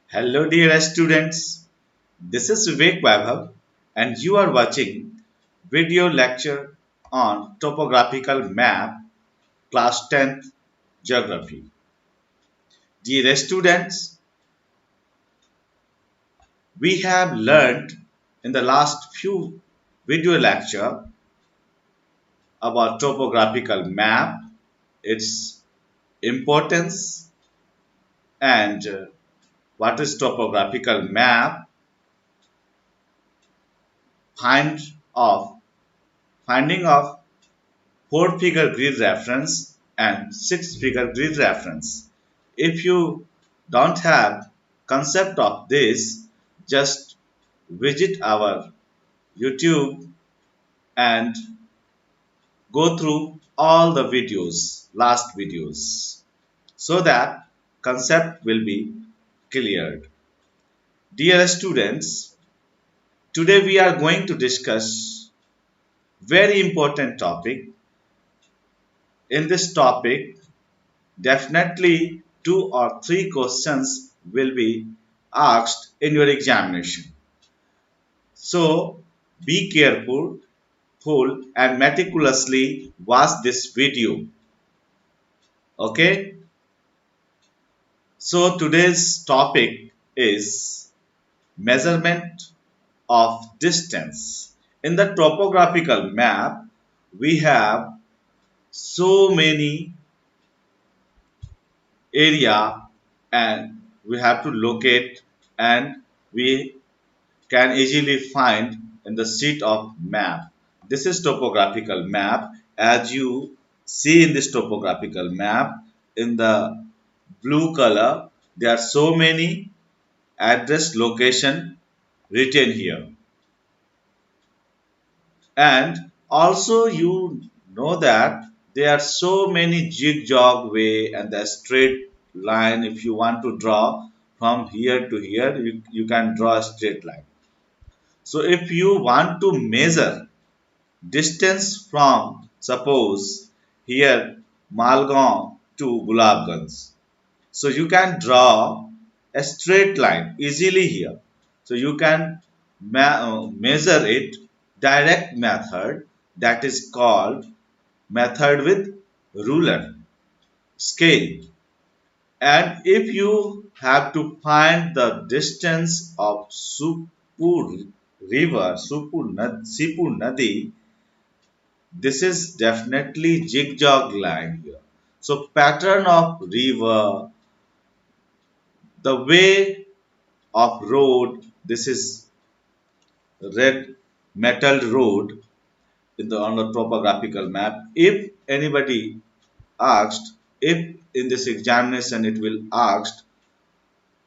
Hello dear students, this is Vivek Vaibhav and you are watching video lecture on topographical map class 10th geography. Dear students, we have learned in the last few video lecture about topographical map, its importance and what is topographical map, find of finding of four-figure grid reference and six-figure grid reference. If you don't have concept of this, just visit our YouTube and go through all the videos, last videos, so that concept will be cleared. Dear students, today we are going to discuss very important topic. In this topic, definitely two or three questions will be asked in your examination. So be careful, full and meticulously watch this video. Okay. So today's topic is measurement of distance. In the topographical map, we have so many area and we have to locate and we can easily find in the sheet of map. This is topographical map. As you see in this topographical map, in the blue color, there are so many address location written here. And also you know that there are so many zigzag way and the straight line. If you want to draw from here to here, you can draw a straight line. So if you want to measure distance from, suppose here, Malgaon to Gulabganj. So you can draw a straight line easily here. So you can measure it direct method, that is called method with ruler scale. And if you have to find the distance of Supur river, Sipur Nadi, this is definitely zigzag line here. So pattern of river, the way of road, this is red metal road in the on the topographical map. If anybody asked, if in this examination it will asked,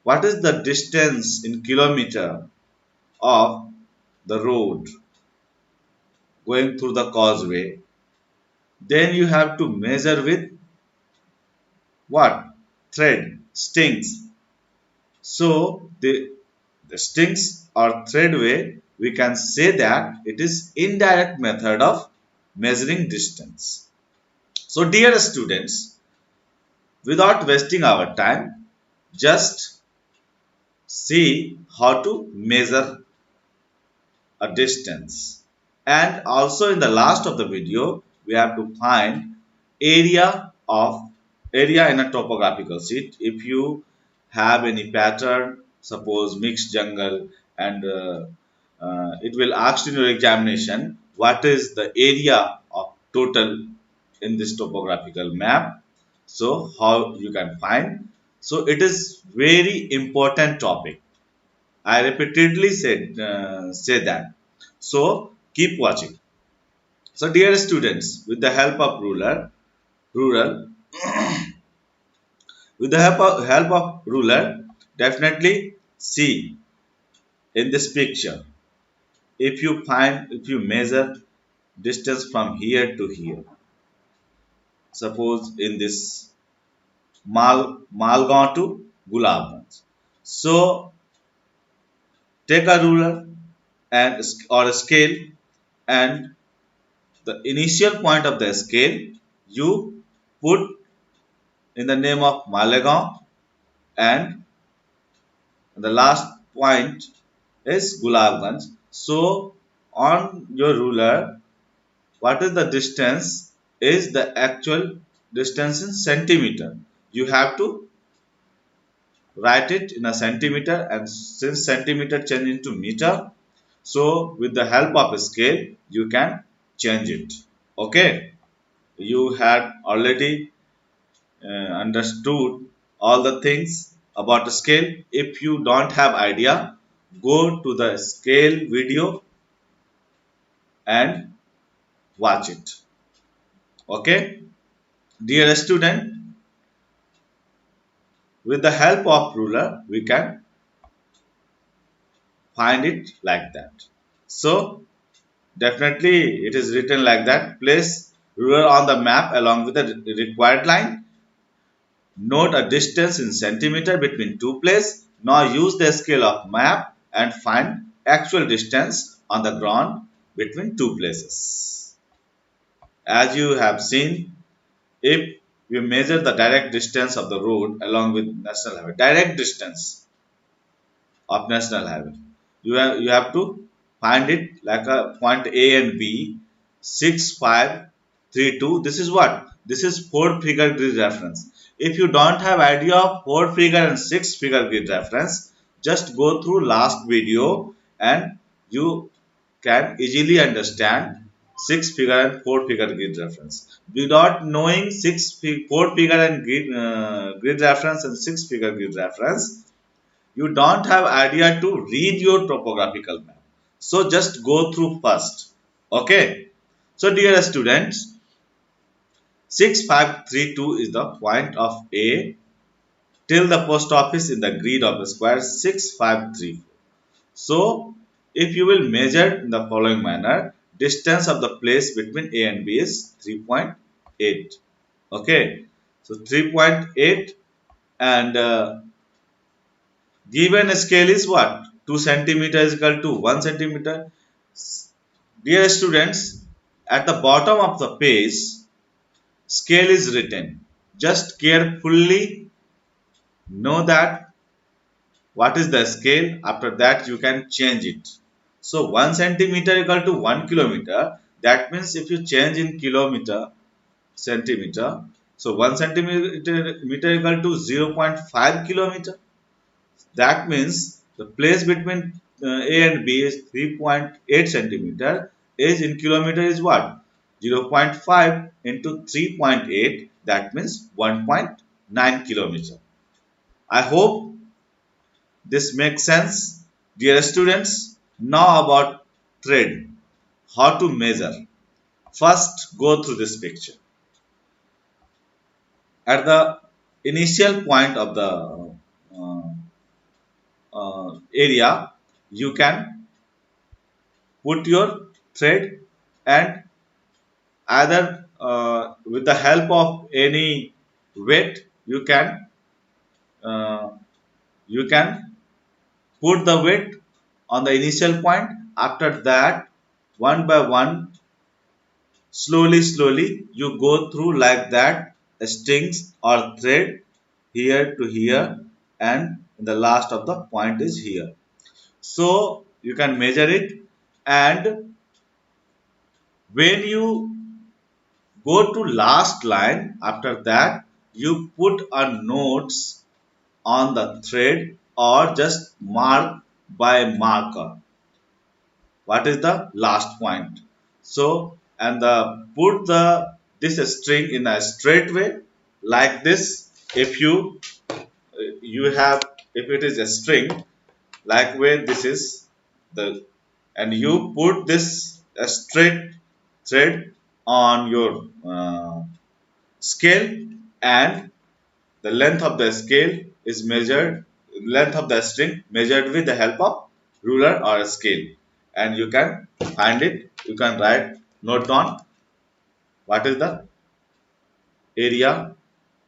what is the distance in kilometer of the road going through the causeway, then you have to measure with what? Thread, strings. So the strings or thread way, we can say that it is indirect method of measuring distance. So dear students, without wasting our time, just see how to measure a distance. And also in the last of the video, we have to find area of area in a topographical sheet. If you have any pattern, suppose mixed jungle, and it will ask in your examination what is the area of total in this topographical map. So how you can find. So it is very important topic. I repeatedly say that. So keep watching. So dear students, with the help of ruler, with the help of ruler, definitely see in this picture. If you measure distance from here to here, suppose in this Malgaon to Gulabganj. So take a ruler and or a scale, and the initial point of the scale you put in the name of Malegaon and And the last point is Gulabganj. So on your ruler, what is the distance is the actual distance in centimeter. You have to write it in a centimeter, and since centimeter change into meter, so with the help of a scale you can change it. Okay, you had already understood all the things about the scale. If you don't have idea, go to the scale video and watch it. Okay, dear student, with the help of ruler we can find it like that. So definitely it is written like that. Place ruler on the map along with the required line. Note a distance in centimeter between two places. Now use the scale of map and find actual distance on the ground between two places. As you have seen, if we measure the direct distance of the road along with national highway, direct distance of national highway, you have to find it like a point A and B, 6532. This is what? This is four figure grid reference. If you don't have idea of four figure and six figure grid reference, just go through last video and you can easily understand six figure and four figure grid reference. Without knowing four figure and grid reference and six figure grid reference, you don't have idea to read your topographical map. So just go through first. Okay. So dear students, 6532 is the point of A till the post office in the grid of the square 6534. So if you will measure in the following manner, distance of the place between A and B is 3.8. Okay. So 3.8, and given scale is what? 2 centimeter is equal to 1 centimeter. Dear students, at the bottom of the page, scale is written. Just carefully know that what is the scale. After that, you can change it. So 1 centimeter equal to 1 kilometer. That means if you change in centimeter, so 1 centimeter equal to 0.5 kilometer. That means the place between A and B is 3.8 centimeter. Is in kilometer is what? 0.5 into 3.8. That means 1.9 kilometer. I hope this makes sense. Dear students, now about thread. How to measure. First, go through this picture. At the initial point of the area, you can put your thread, and either with the help of any weight uh, you can put the weight on the initial point. After that, one by one, slowly you go through like that, strings or thread here to here, and the last of the point is here. So you can measure it, and when you go to last line, after that you put a notes on the thread or just mark by marker what is the last point. So, and the put the this string in a straight way like this. If you have, if it is a string like where this is the, and you put this a straight thread on your scale, and the length of the scale is measured, length of the string measured with the help of ruler or a scale, and you can find it. You can write, note down what is the area.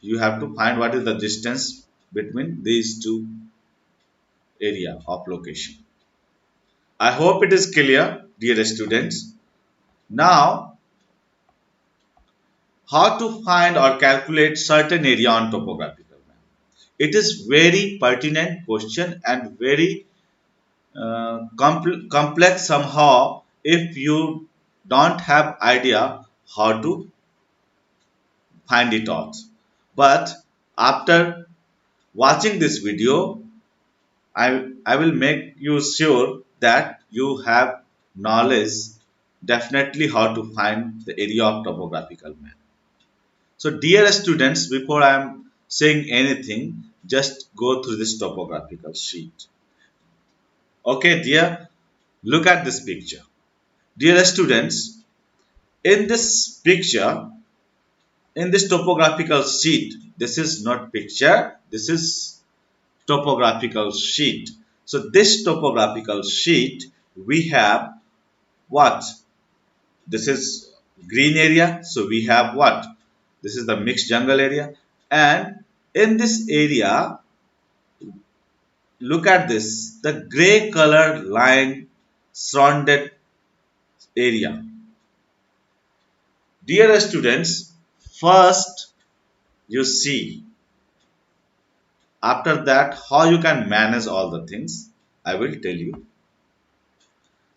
You have to find what is the distance between these two area of location. I hope it is clear, dear students. Now, how to find or calculate certain area on topographical map. It is very pertinent question and very complex somehow if you don't have idea how to find it out. But after watching this video, I will make you sure that you have knowledge definitely how to find the area of topographical map. So dear students, before I am saying anything, just go through this topographical sheet. Okay, dear, look at this picture. Dear students, in this picture, in this topographical sheet, this is not picture, this is topographical sheet. So this topographical sheet, we have what? This is green area. So we have what? This is the mixed jungle area. And in this area, look at this, the gray colored line surrounded area. Dear students, first you see, after that how you can manage all the things, I will tell you.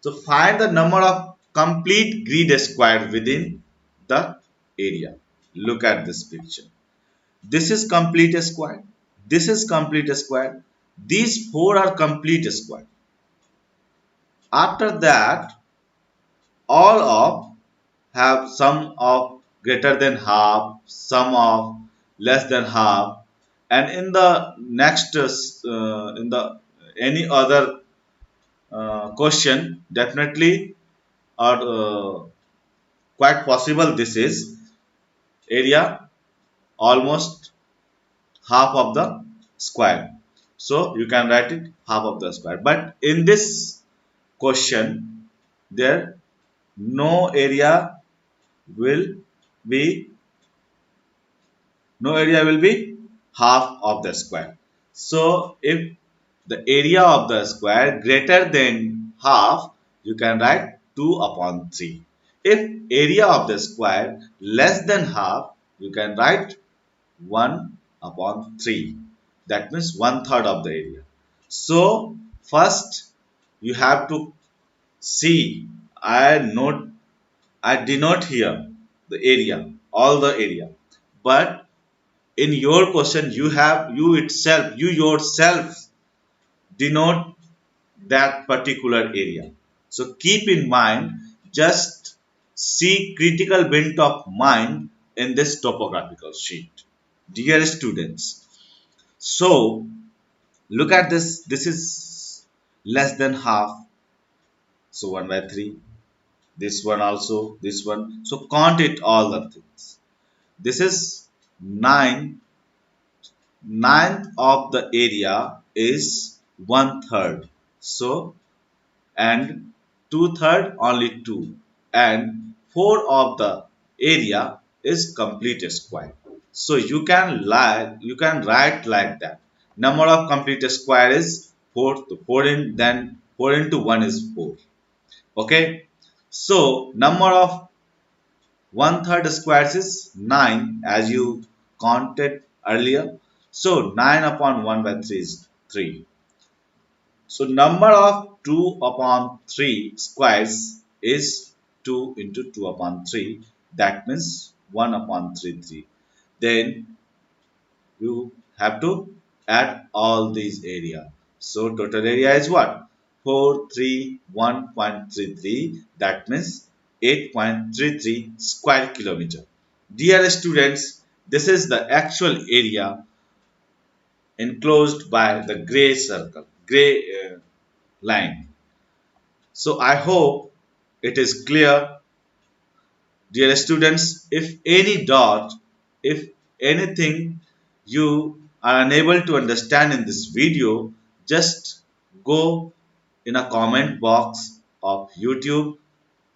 So find the number of complete grid square within the area. Look at this picture. This is complete square. This is complete square. These four are complete square. After that, all of have sum of greater than half, sum of less than half, and in the next in the any other question definitely or quite possible this is area almost half of the square, so you can write it half of the square, but in this question there no area will be half of the square. So if the area of the square greater than half, you can write 2 upon 3. If area of the square less than half, you can write 1 upon 3. That means 1/3 of the area. So first you have to see, I denote here the area, all the area. But in your question you yourself denote that particular area. So keep in mind, just see critical bent of mind in this topographical sheet. Dear students, so look at this, this is less than half, so 1 by 3, this one also, this one, so count it all the things. This is 9, ninth of the area is 1/3, so and 2/3 only 2, and 4 of the area is complete square. So you can write like that. Number of complete square is 4, to 4 in then 4 into 1 is 4. Okay. So number of 1/3 squares is 9 as you counted earlier. So 9 upon 1 by 3 is 3. So number of 2 upon 3 squares is 2 into 2 upon 3. That means 1 upon 3, 3. Then you have to add all these area. So total area is what? 431.33. That means 8.33 square kilometer. Dear students, this is the actual area enclosed by the gray circle, gray line. So I hope it is clear. Dear students, if any doubt, if anything you are unable to understand in this video, just go in a comment box of YouTube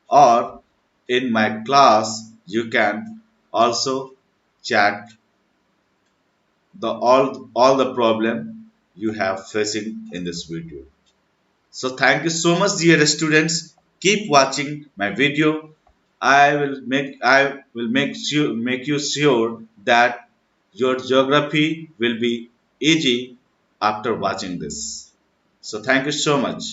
or in my class you can also chat the all the problem you have facing in this video. So thank you so much dear students. Keep watching my video. I will make you sure that your geography will be easy after watching this. So thank you so much.